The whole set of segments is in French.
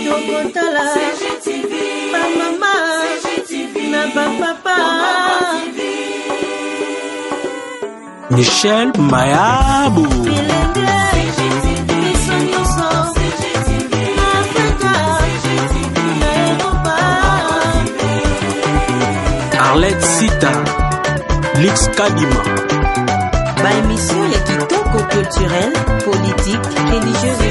Tokotala ba mama na ba papa. Michel Mayabou. Arlette Sita, Lix Kadima. Ba émission ya kitoko culturel, politique, religieuse.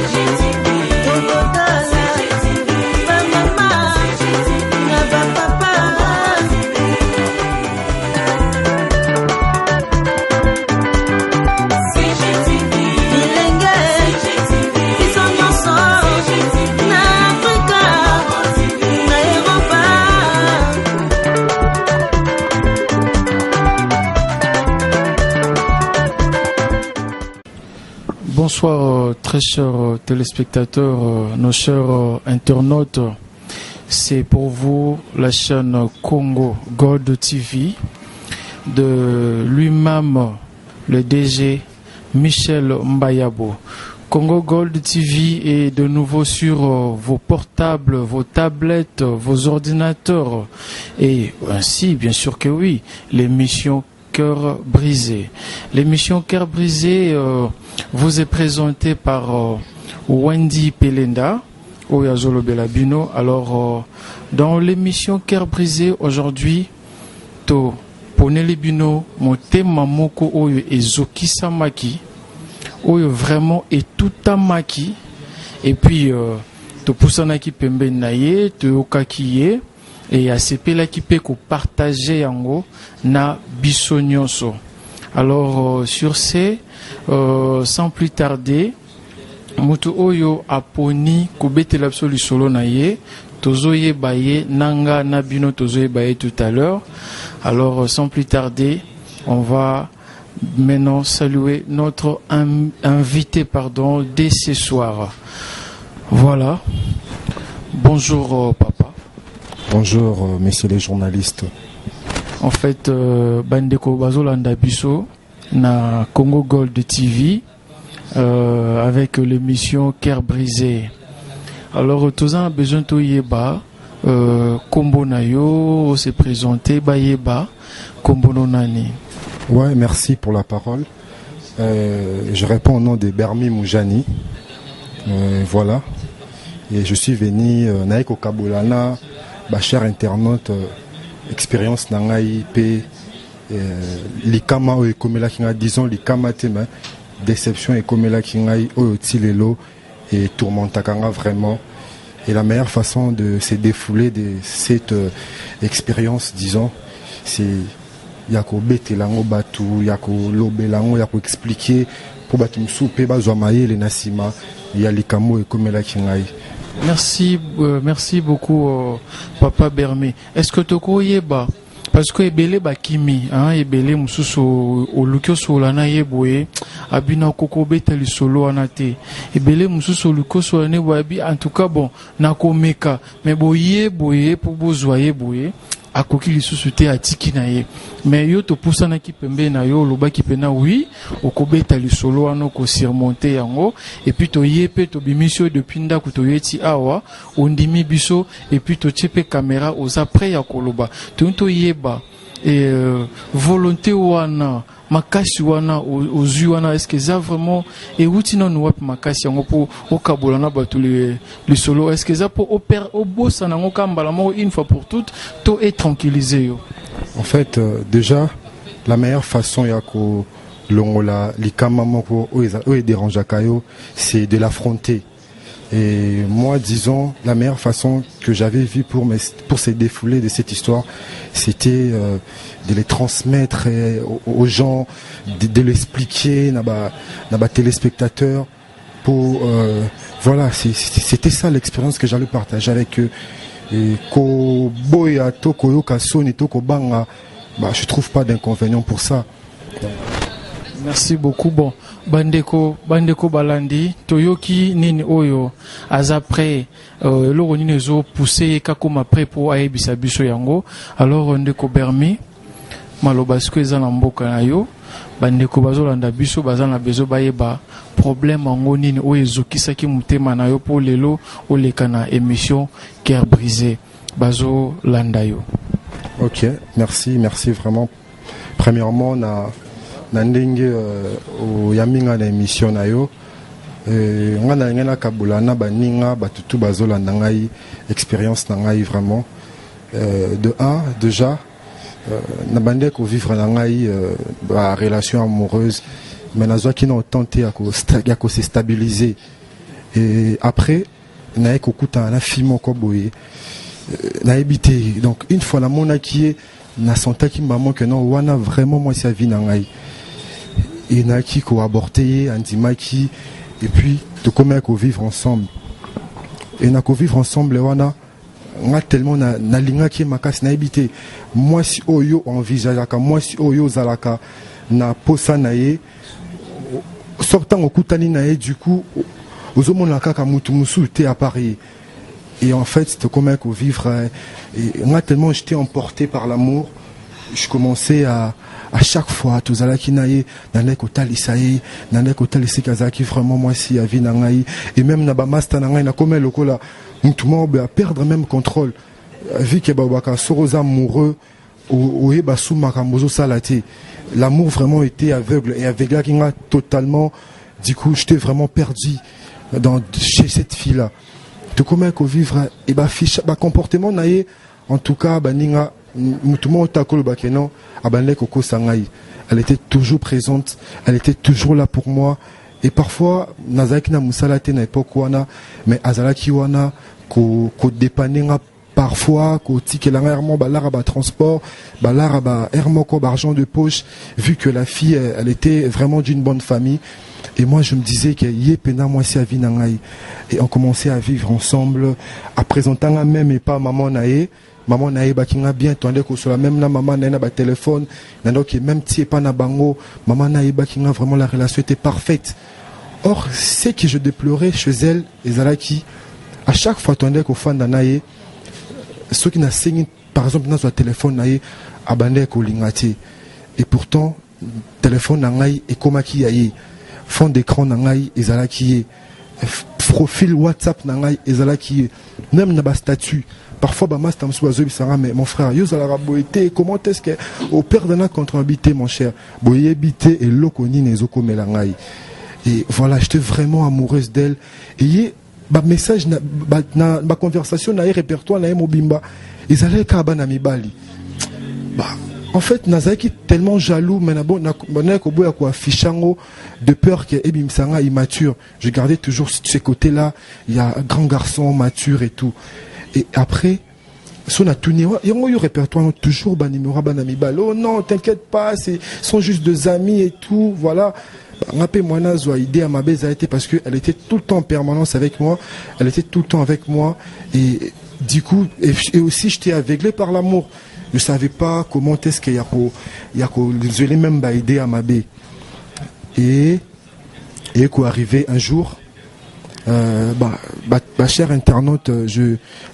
Bonsoir très chers téléspectateurs, nos chers internautes. C'est pour vous la chaîne Congo Gold TV de lui-même le DG Michel Mayabou. Congo Gold TV est de nouveau sur vos portables, vos tablettes, vos ordinateurs et ainsi bien sûr que oui, l'émission Cœur brisé. L'émission Cœur brisé vous est présentée par Wendy Pelenda Oyazolo Belabino. Alors dans l'émission Cœur brisé aujourd'hui, to poneli bino motema moko oyo ezokisa maki oyo vraiment et tout maki et puis to pusanaki pembe naye to okakiye et à sepela qui peut partager yango na biso nyonso. Alors sur ce sans plus tarder mutu oyo aponi kobetela absolu solo na ye tozoye baye nanga na bino tozoye baye tout à l'heure. Alors sans plus tarder on va maintenant saluer notre invité dès ce soir. Voilà. Bonjour papa. Bonjour messieurs les journalistes. En fait, Bandeko Bazolanda Bisso na Congo Gold TV avec l'émission Cœur brisé. Alors, tous en besoin de yeba Kombo Nayo se présenter Bayeba Kombo Nonani. Ouais, merci pour la parole. Je réponds au nom de Bermi Moujani. Voilà. Et je suis venu Naiko Kabolana. Cher internaute, expérience nangai pe likama o ekomela kinga disons likama tema déception ekomela kinga o tilelo et tourmentakanga vraiment. Et la meilleure façon de se défouler de cette expérience, disons, c'est yako betelango batu, yako lobelango, yako expliquer pour batu msoupe bazwamaye le nasima ya likamo ekomela kinga. Merci beaucoup Papa Bermé. Est-ce que tu connais parce que ebele bakimi ebele mususu olukyo solana yeboye abina koko betali solo anate ebele mususu olukyo solane boye en tout cas bon nakomeka mais boye pour bozoye boye akoki lisusu te atiki na ye mais yo to pusana ki pembe na yo loba ki pena oui okobeta lisolo wana ko surmonter yango et puis to yepe to bimisio depuis ndako to yeti awa ondimi biso et puis to tchepe caméra aux après ya koloba to yeba et volonté wana makasi wana ozu wana est-ce que ça vraiment et outina no wap makasi yango po okabola na batu le solo est-ce que ça pour opérer au bossa na ngo kambala mo une fois pour toutes to est tranquillisé yo. En fait déjà la meilleure façon ya ko longola likama moko o e dérange kayo c'est de l'affronter. Et moi, disons, la meilleure façon que j'avais vue pour se défouler de cette histoire, c'était de les transmettre aux gens, de l'expliquer, à téléspectateurs. Voilà, c'était ça l'expérience que j'allais partager avec eux. Et je trouve pas d'inconvénient pour ça. Merci beaucoup. Bon, Bandeko Balandi, Toyoki Nini Oyo, Azapre, Loro Ninezo poussé Kakoma prêt pour Aebisa Biso Yango. Alors, Ndeko Bermi, maloba siko eza na mboka na yo bandeko bazolanda biso baza na bezo bayeba problème yango nini oyo ezokisaki motema na yo po lelo oleka na émission Cœur brisé bazolanda yo. Ok, merci vraiment. Premièrement, na ndenge o yaminga na émission na yo. Nga na ngena kabulana baninga batutu bazolanda ngai expérience na ngai vraiment. De un, déjà, na bande ko vivre na ngai ba relation amoureuse, mais na zo qui n'a tenté à se stabiliser. Et après, na ko kuta na fille moko boye. Na habité. Donc une fois la mona qui est na senta ki maman que non wana vraiment moi sa vie na ngai. Et na ki ko aborter andimaki et puis de comment ko vivre ensemble. Et na ko vivre ensemble wana nga tellement na linga ki makasi na habité. Moi si oyo envisageaka moi si oyo zalaka na posa na ye sortant okutani na ye du coup ozomona kaka mutu musu te à Paris. Et en fait, c'était comme qu'on vivre. Et moi, tellement j'étais emporté par l'amour, je commençais à chaque fois, tout ça qui naïe, dans les côtés lisaï, dans les côtés lisaï kazaki vraiment moi si à vie nangaï, et même na bamasta nangaï na comme le cola, tout le monde a perdre même contrôle. Vu que babaka sorosa amoureux, ou basu makamozo salati, l'amour vraiment était aveugle et avec là qui m'a totalement, du coup, j'étais vraiment perdu chez cette fille-là. De comment qu'on vivre et fiche comportement naïe en tout cas baninga mutumo takolo bakeno abane koko sangai, elle était toujours présente, elle était toujours là pour moi et parfois nazaki na musalate na époque wana mais azalaki wana ko dépanninga parfois ko tikelanga hermo balara ba transport balara ba hermo ko argent de poche vu que la fille elle était vraiment d'une bonne famille. Et moi, je me disais que yepena moi si à vinangai et on commençait à vivre ensemble, à présenter même et pas maman nae bakinga bien tandis que sur la même na maman nae na ba téléphone, donc même si pas na bango, maman nae bakinga vraiment la relation était parfaite. Or, ce que je déplorais chez elle, ezalaki à chaque fois tandis qu'au fan nae, ceux qui n'a signé par exemple dans son téléphone nae abandé ko lingati et pourtant téléphone nae et komaki yaye fond d'écran nangai ezalaki profil WhatsApp nangai ezalaki même na ba statut parfois ba master msuazo bisanga mais mon frère yo zala boité comment est-ce que au père de la contre-habité mon cher boye bité et lokoni nezoko melangai et voilà j'étais vraiment amoureuse d'elle et ba message na ba conversation na répertoire na mobimba ezalaki ka bana mibali bah en fait, Nazaki tellement jaloux, mais de peur que Ebimsanga immature. Je gardais toujours ces côtés-là. Il y a un grand garçon mature et tout. Et après, son a tout il y a eu répertoire toujours banimura banamibal. Oh non, t'inquiète pas, ce sont juste des amis et tout. Voilà. Moi, idée à ma baise a été parce qu'elle était tout le temps en permanence avec moi. Elle était tout le temps avec moi. Et du coup, et aussi, j'étais aveuglé par l'amour. Je ne savais pas comment est-ce qu'il y a même idée à ma baie. Et quoi arrivé un jour, chère internaute,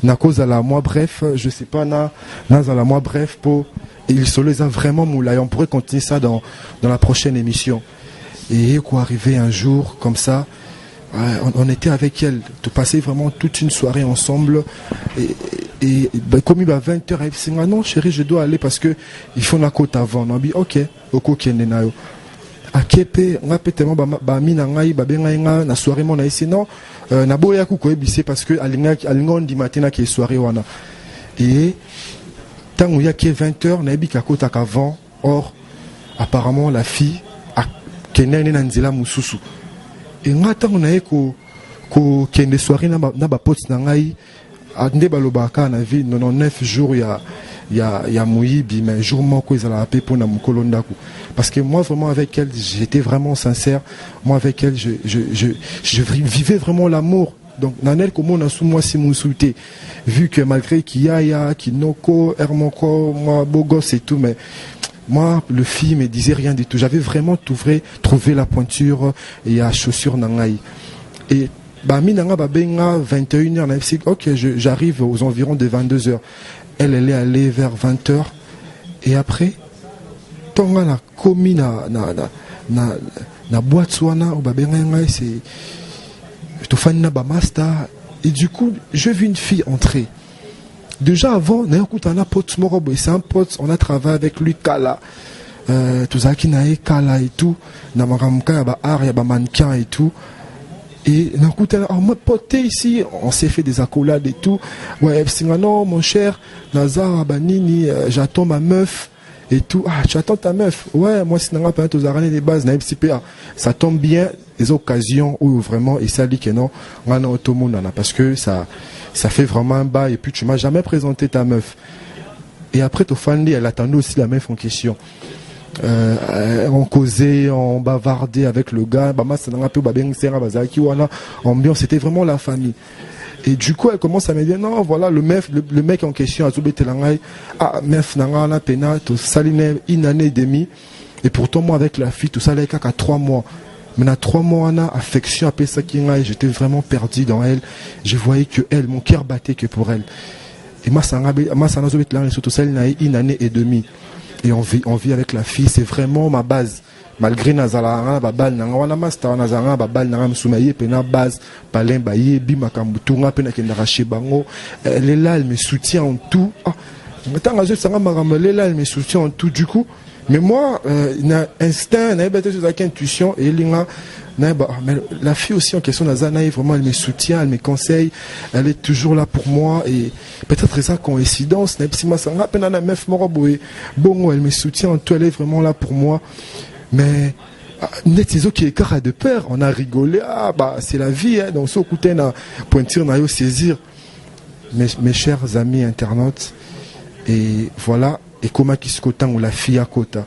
na cause à la moi bref, je sais pas na à la moi bref pour il se les a vraiment moulé. On pourrait continuer ça dans la prochaine émission. Et quoi arrivé un jour comme ça, on était avec elle, de passer vraiment toute une soirée ensemble. Et comme il va 20h, elle dit non chérie, je dois aller parce que il faut la côte avant. On dit ok, oko kenenayo. A kepe, on a tellement ba minangai ba bengainga na soirée mon ici non na boya ku ko ebissé parce que alingon di matin qui est soirée wana. Et tant où il y a que 20h, na bi ka kota avant. Or apparemment la fille a kenene na nzela mususu. Et on attend on a ko kende soirée na ba pote na ngai. Ande balobaka na vie 99 jours il y a Moïbi mais jour moko ezala apé pour na mukolo ndaku parce que moi vraiment avec elle j'étais vraiment sincère, moi avec elle je vivais vraiment l'amour. Donc nanel comme on a sous moi si moussouté vu que malgré qu'il y a Kinoko Hermoko moi beau gosse et tout mais moi le film me disait rien du tout. J'avais vraiment trouvé la pointure et à chaussure nangai et minanga babenga 21h ok j'arrive aux environs de 22h. Elle est allée vers 20h et après tonga na komi na boîte wana ou babenga ngai c'est to fanina ba master et du coup je vis une fille entrer. Déjà avant na yakutana pote moko boy, c'est un pote, on a travaillé avec lui Kala. Tuzaki na Kala et tout, na makamka ya ba art ya ba mannequin et tout. Et na kutana moi pote ici, on s'est fait des accolades et tout. Ouais, non mon cher, Nazar Banini, j'attends ma meuf. Et tout, ah, tu attends ta meuf. Ouais, moi, si n'as pas aux des bases, ça tombe bien, les occasions où vraiment, et ça dit que non, on a automone, parce que ça fait vraiment un bas, et puis tu m'as jamais présenté ta meuf. Et après, ton fan, elle attendait aussi la meuf en question. On causait, on bavardait avec le gars, ambiance, c'était vraiment la famille. Et du coup, elle commence à me dire, non, voilà, le mec en question, ah, meuf, nanga, pena, tout ça, une année et demie. Et pourtant, moi, avec la fille, tout ça, elle a 3 mois. Mais à 3 mois, on a affection, après ça, j'étais vraiment perdu dans elle. Je voyais que elle, mon cœur battait que pour elle. Et moi, ça une année et demie. Et on vit avec la fille, c'est vraiment ma base. Malgré nazala babal nanga wana master nazanga babal nanga msumaye pena base palin baye bima kambutunga pena kendarache bango, elle est là, elle me soutient en tout. Ah maintenant je sanga maramele là, elle me soutient en tout du coup. Mais moi na instinct na bête sur intuition et linga na ba mais la fille aussi en question nazana vraiment elle me soutient, elle me conseille, elle est toujours là pour moi et peut-être ça coïncidence na psima sanga pena na meuf moko boy bongo elle me soutient en tout, elle est vraiment là pour moi. Mais net ces qui écart de peur, on a rigolé, ah bah c'est la vie, hein, donc ce côté na pointure na yo saisir. Mes chers amis internautes, et voilà, et comment qui se cotin ou la fille à kota.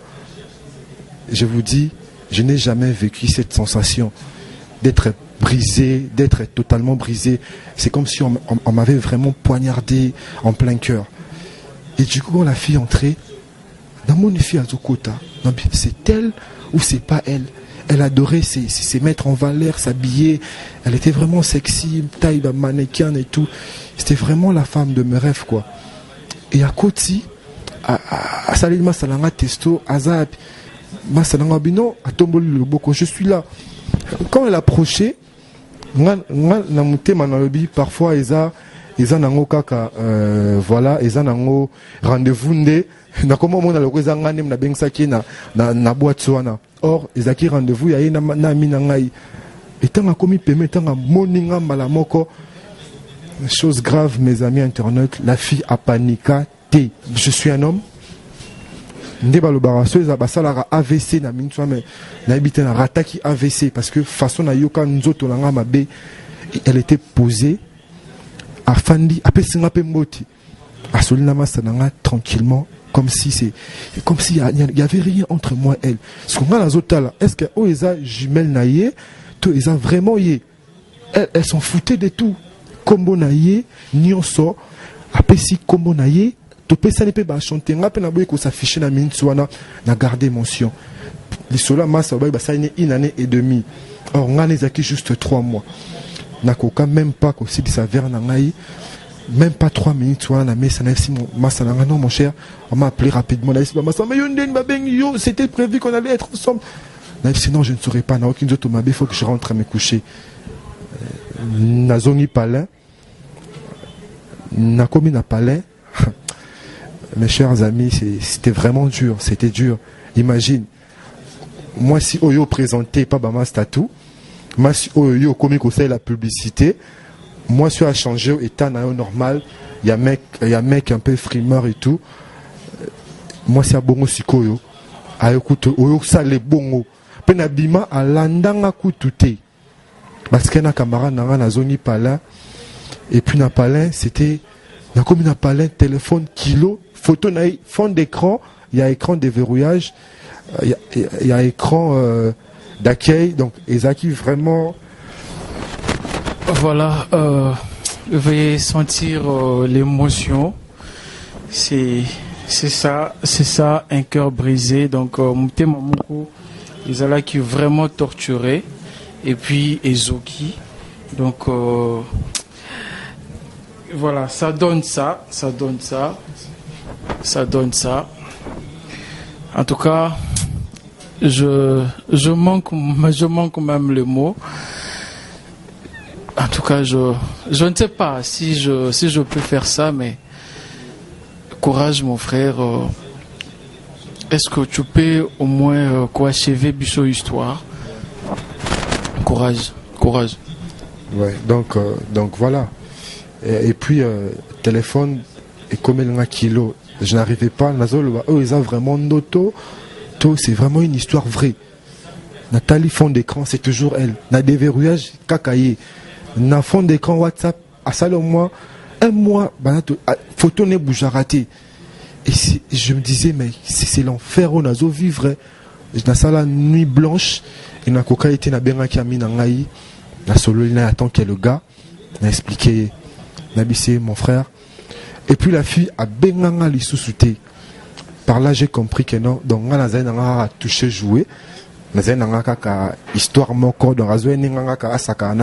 Je vous dis, je n'ai jamais vécu cette sensation d'être brisé, d'être totalement brisé. C'est comme si on m'avait vraiment poignardé en plein cœur. Et du coup, quand la fille entrait, dans mon fille à Zokota, c'est elle ou c'est pas elle. Elle adorait se mettre en valeur, s'habiller. Elle était vraiment sexy, taille de mannequin et tout. C'était vraiment la femme de mes rêves, quoi. Et à côté, à Salim Masalanga Testo, Azab, Masalanga Bino, à Tomboli le Boko, je suis là. Quand elle approchait, parfois, ils ont kaka, voilà, ils ont rendez-vous ndé. Na comment on a le kozanga nem na bengsaki na boîte soana. Or, ils ont rendez-vous ya na minangai. Et tant a commis paiement, tant a moninga malamoko. Chose grave, mes amis internautes, la fille a paniqué. Je suis un homme. Ndeba lo baraso eza basalara AVC na mintswa mais na habité na rataki AVC parce que façon na yoka nzoto nanga mabe, elle était posée. Afandi apesinga pe mboti. Asolina masananga tranquillement. Comme si il y avait rien entre moi et elle. Ce qu'on a dans l'autre là, est-ce que Oeza jumelle naïe, tout Oeza vraiment yé. Elles s'en foutaient de tout. Combo naïe, nyonso, apesi combo naïe, to pesa ne peut pas chanter. On a peine à boire qu'on s'affiche na minsuana, na garder émotion. Les sola massa ba ça une année et demie. Or on a les acquis juste 3 mois. Na koka même pas qu'on s'est dit ça vers nangaï. Même pas 3 minutes, non mon cher, on m'a appelé rapidement. C'était prévu qu'on allait être ensemble. Sinon je ne saurais pas, il faut que je rentre à me coucher. Nazoni Palin, Nakomi na Palin. Mes chers amis, c'était vraiment dur, c'était dur. Imagine, moi si Oyo présentait pas Bama Statue, moi si Oyo comme conseille la publicité. Moi, je suis à changer, état normal. Il y a mec un peu frimeur et tout. Moi, c'est à bongo sikoyo. A écoute, oyo ça les bongo. Penabima à landanga kutute. Parce que na camarade na zoni pala. Et puis na palin, c'était na comme na palin téléphone kilo, photo na fond d'écran, il y a écran de verrouillage, il y a écran d'accueil. Donc, Ezaki vraiment. Voilà, veuillez sentir l'émotion. C'est ça, un cœur brisé. Donc, Moutemamoko, ils allaient qui vraiment torturé. Et puis, Ezoki. Donc, voilà, ça donne ça. En tout cas, je manque même le mot. En tout cas, je ne sais pas si je peux faire ça, mais courage mon frère. Est-ce que tu peux au moins achever Bissot Histoire? Courage. Ouais, donc voilà. Et puis, téléphone, et comme il y a un kilo, je n'arrivais pas, eux, ils ont vraiment d'auto. C'est vraiment une histoire vraie. Nathalie, fond d'écran, c'est toujours elle. Na déverrouillage, kakaye. Na fond d'écran WhatsApp, à ça le mois, un mois, photo ne bouge à rater. Et je me disais, mais c'est l'enfer, on a zo vivre. Dans ça la nuit blanche, et na coca été na benga qui a mis na ngai, na solo il attend qu'il y ait le gars, n'a expliqué, n'a bissé mon frère. Et puis la fille a benga li sous-souté. Par là, j'ai compris que non. Donc, on a touché, joué. On a histoire moko dans Razoué, on a Asaka,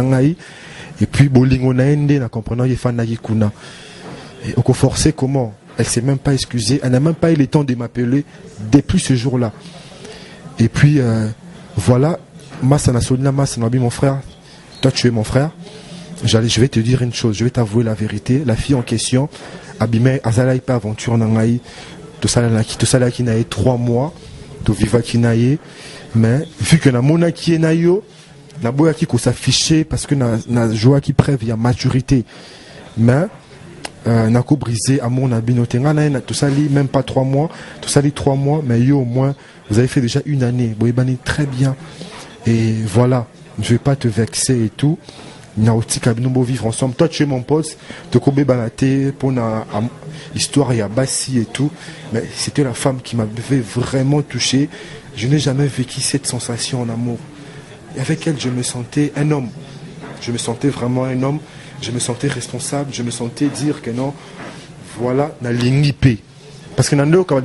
et puis, Bolingo Naende, on comprenant, il y a Kuna. Et on a forcé comment? Elle s'est même pas excusée. Elle n'a même pas eu le temps de m'appeler depuis ce jour-là. Et puis, voilà. Massa Nasolina, Massa Nabi, mon frère. Toi, tu es mon frère. Je vais te dire une chose. Je vais t'avouer la vérité. La fille en question, abîmée, Azalaï pas aventure Nangaï. Tout ça là qui n'a eu 3 mois, tout viva qui n'a eu, mais vu que na mona qui est nayo, na boya qui s'afficher parce que na joie qui preuve il y a maturité, mais na ko brisé à mon abinoté, na tout ça li même pas 3 mois, tout ça li 3 mois, mais yo au moins vous avez fait déjà 1 année, boybani très bien, et voilà, je vais pas te vexer et tout. Nous allons vivre ensemble. Toi, tu es mon pote. Tu as balaté pour l'histoire, il y a Bassi et tout. Mais c'était la femme qui m'avait vraiment touché. Je n'ai jamais vécu cette sensation en amour. Et avec elle, je me sentais un homme. Je me sentais vraiment un homme. Je me sentais responsable. Je me sentais dire que non, voilà, na lingipe. Parce que nando quand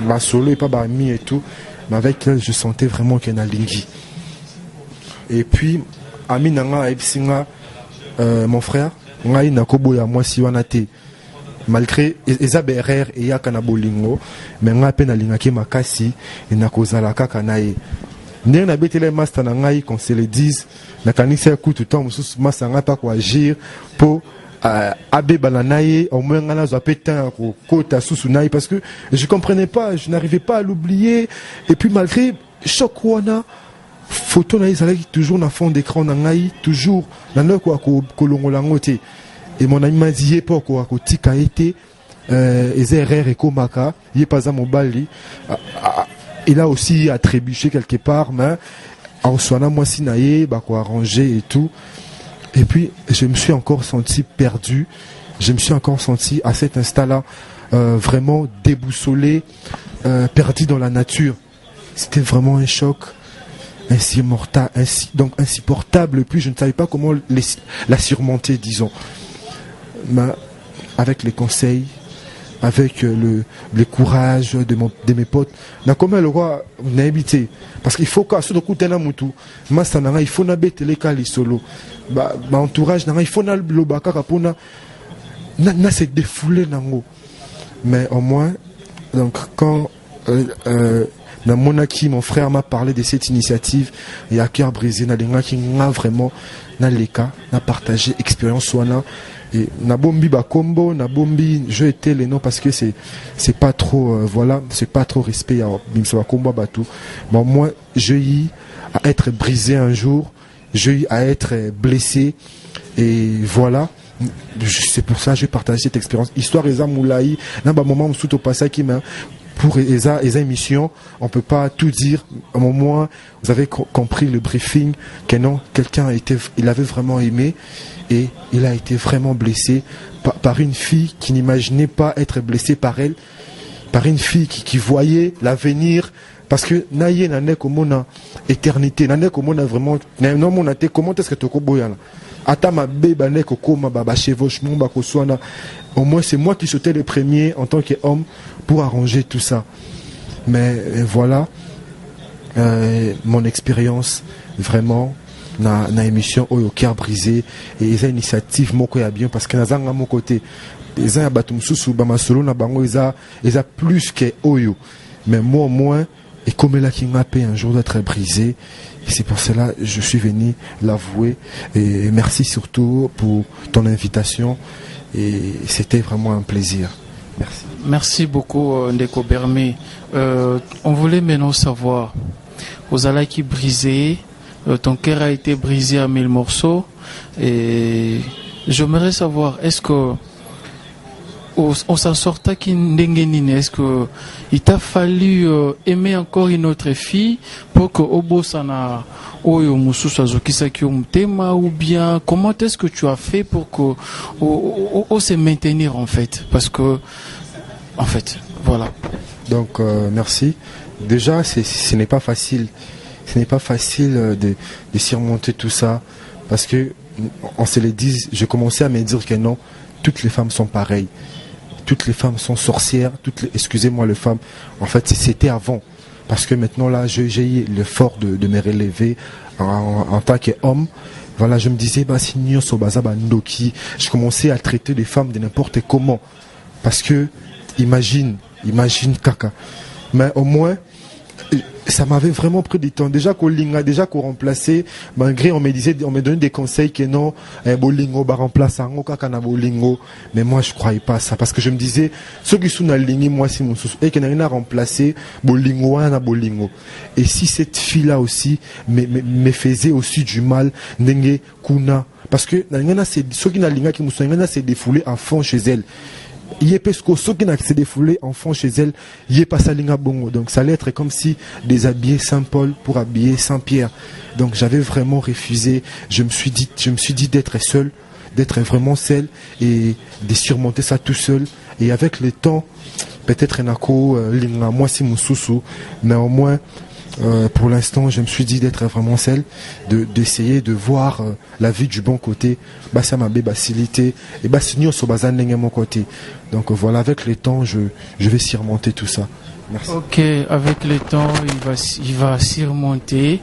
ma solo et pas bami et tout. Mais avec elle, je sentais vraiment qu'elle a lingi. Et puis, Ami nanga epsinga mon frère ngai nakobo ya mwasi wana te malgré eza BRR et ya kana bolingo mais nga pe na lingaki makasi et nakozala kaka nae ndenge na betele master na ngai qu'on se le dise na kanisa ku tout temps mususu master nga pa ko agir po abeba na nae au moins nga na zo petin ko kota susu nae parce que je comprenais pas, je n'arrivais pas à l'oublier et puis malgré choc wana photo na ezalaki toujours na fond d'écran na ngai toujours na ndeko ko longola ngote et mon ami m'a dit pas ko tika été erreur et komaka il pas à mobali il a aussi à trébucher quelque part mais en soina moi si naé ba ko arranger et tout et puis je me suis encore senti perdu, je me suis encore senti à cet instant là vraiment déboussolé, perdu dans la nature. C'était vraiment un choc insupportable, puis je ne savais pas comment la surmonter, disons. Mais avec les conseils, avec le courage de mes potes, comme le roi n'a habité. Parce qu'il faut qu'à ce coup de mutu, il faut n'habiter les cali solo. Entourage, il faut n'a se défouler nango. Mais au moins, donc quand dans Monaki, mon frère m'a parlé de cette initiative et à cœur brisé, n'a vraiment n'a les cas, n'a partagé expérience soana et n'a bombi ba combo, n'a bombi je étais les noms parce que c'est pas trop voilà, c'est pas trop respect à bimsa combo batou. Bon moi je y à être brisé un jour, je y à être blessé et voilà. C'est pour ça que j'ai partagé cette expérience. Histoire Eza Moulaï, n'a pas moment où tout au passage qui m'a pour Eza émission, on peut pas tout dire. Au moment, vous avez compris le briefing que non, quelqu'un il avait vraiment aimé et il a été vraiment blessé par une fille qui n'imaginait pas être blessée par elle, par une fille qui voyait l'avenir. Parce que naïe n'a comme on éternité, n'a comme on a vraiment, non mon athée, comment est-ce que tu as Ata ma bébé n'est koma baba chevauchement bako soana. Au moins c'est moi qui sautais le premier en tant qu'homme pour arranger tout ça. Mais voilà mon expérience vraiment na émission au cœur brisé et les initiatives moko ya bien parce que nazanga mon côté les uns batum susu ba masolo na bango eza plus que oyo Mais moi au moins, et comme là qui m'a payé un jour d'être brisé, et c'est pour cela que je suis venu l'avouer. Et merci surtout pour ton invitation. Et c'était vraiment un plaisir. Merci. Merci beaucoup, Ndeko Bermé. On voulait maintenant savoir, aux alas qui brisé, ton cœur a été brisé à 1000 morceaux. Et j'aimerais savoir, est-ce que on s'en sortait qui n'engenine? Est-ce que il t'a fallu aimer encore une autre fille pour que Obo sana oyo mususu azokisaki omutema, ou bien comment est-ce que tu as fait pour que o se maintenir en fait? Parce que en fait, voilà. Donc merci. Déjà, ce n'est pas facile. Ce n'est pas facile de surmonter tout ça, parce que on se le dit. Je commençais à me dire que non, toutes les femmes sont pareilles. Toutes les femmes sont sorcières, excusez-moi les femmes, en fait c'était avant, parce que maintenant là j'ai eu l'effort de me relever en tant qu'homme. Voilà, je me disais, je commençais à traiter les femmes de n'importe comment, parce que imagine caca, mais au moins ça m'avait vraiment pris du temps. Déjà qu'on remplaçait, malgré on me donnait des conseils que non, un bolingo va remplacer un kakana bolingo. Mais moi je croyais pas ça, parce que je me disais, ceux qui sont dans la ligne, moi c'est mon sous, et qu'on n'a rien à remplacer bolingo à bolingo. Et si cette fille là aussi me faisait aussi du mal, n'enge kuna, parce que ceux qui n'ont ligne qui nous s'est défoulé à fond chez elle. Il y a presque ceux qui n'ont s'est défoulé enfant chez elle, il y a pas ça linga bongo. Donc ça allait être comme si déshabiller Saint Paul pour habiller Saint Pierre. Donc j'avais vraiment refusé. Je me suis dit d'être seul, d'être vraiment seul et de surmonter ça tout seul. Et avec le temps, peut-être nako linga moi si mon sous, mais au moins pour l'instant, je me suis dit d'être vraiment seul, d'essayer de voir la vie du bon côté. Bah ça m'a facilité et bah sinon sur bazan mon côté. Donc voilà, avec le temps, je vais surmonter tout ça. Merci. Ok, avec le temps, il va surmonter.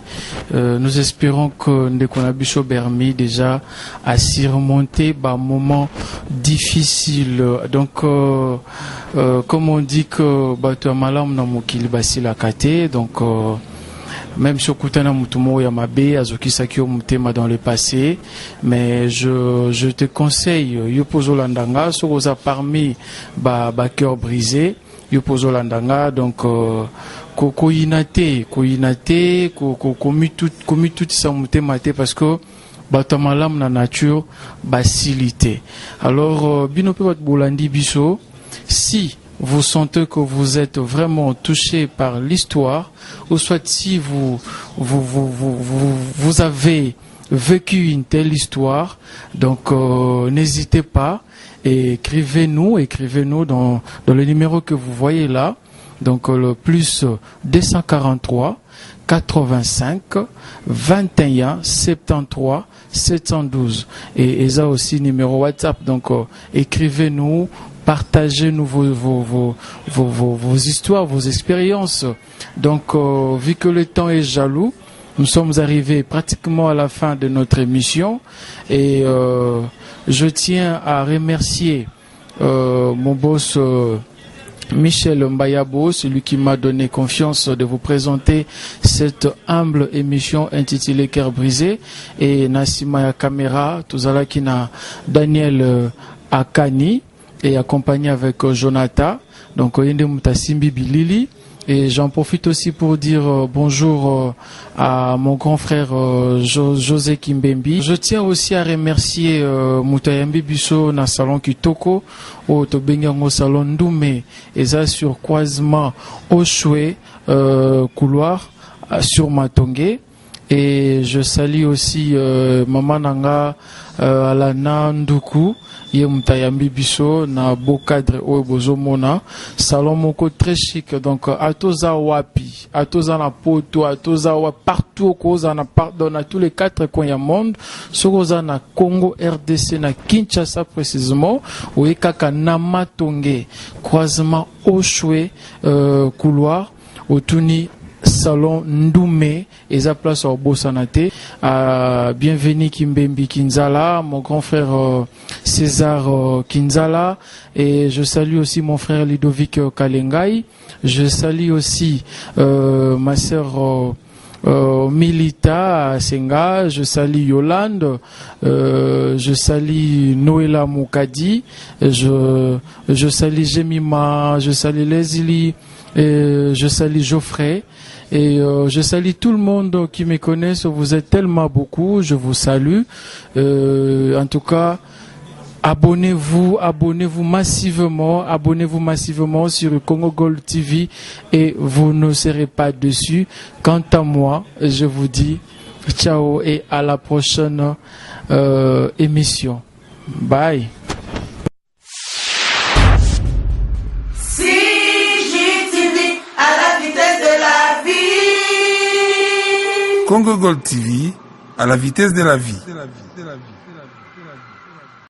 Nous espérons que Ndekonabiso Bermi déjà a surmonté un moment difficile. Donc, comme on dit que tu as malam na mokili basi la kate, donc même si okutana mutumo ya mabe azokisaki omutema dans le passé, mais je te conseille yopozo landanga sokoza parmi ba cœur brisé. Yopozo landanga, donc koinate komi tout ça mutema te, parce que batamalam na nature basilité. Alors binope bat bolandi biso, si vous sentez que vous êtes vraiment touché par l'histoire, ou soit si vous avez vécu une telle histoire, donc n'hésitez pas, et écrivez-nous dans le numéro que vous voyez là, donc le plus 243 85 21 73 712, et ça aussi numéro WhatsApp. Donc écrivez-nous, partagez-nous vos histoires, vos expériences. Donc vu que le temps est jaloux, nous sommes arrivés pratiquement à la fin de notre émission, et je tiens à remercier mon boss Michel Mbayabo, celui qui m'a donné confiance de vous présenter cette humble émission intitulée Cœur brisé, et Nassima ya caméra, Tuzala Kina Daniel Akani, et accompagné avec Jonathan, donc Yende Mutasimbi Bilili. Et j'en profite aussi pour dire bonjour à mon grand frère José Kimbembi. Je tiens aussi à remercier Moutayambi Bisso na salon Kitoko, au Tobengango salon Ndoumé, et ça sur croisement au Choué, couloir sur Matongé. Et je salue aussi Maman Nanga Alana Nduku, ye Moutayambi Bisso na beau cadre au bozomona salon moko très chic. Donc atoza wapi, atoza na poto, atoza wa partout, koza na pardon na tous les quatre coins du monde, sokoza na Congo RDC na Kinshasa précisément, ou ekaka na Matongé, croisement au Choué, couloir au Tuni salon Ndoumé et sa place au Bossanate. Bienvenue Kimbembi Kinzala, mon grand frère César Kinzala, et je salue aussi mon frère Ludovic Kalengai. Je salue aussi ma sœur Milita Senga, je salue Yolande, je salue Noëlla Moukadi, je salue Jemima, je salue Leslie, je salue Geoffrey, et je salue tout le monde qui me connaît. Vous êtes tellement beaucoup, je vous salue. En tout cas, abonnez-vous massivement sur Congo Gold TV et vous ne serez pas déçus. Quant à moi, je vous dis ciao et à la prochaine émission. Bye. CGTV à la vitesse de la vie. Congo Gold TV à la vitesse de la vie.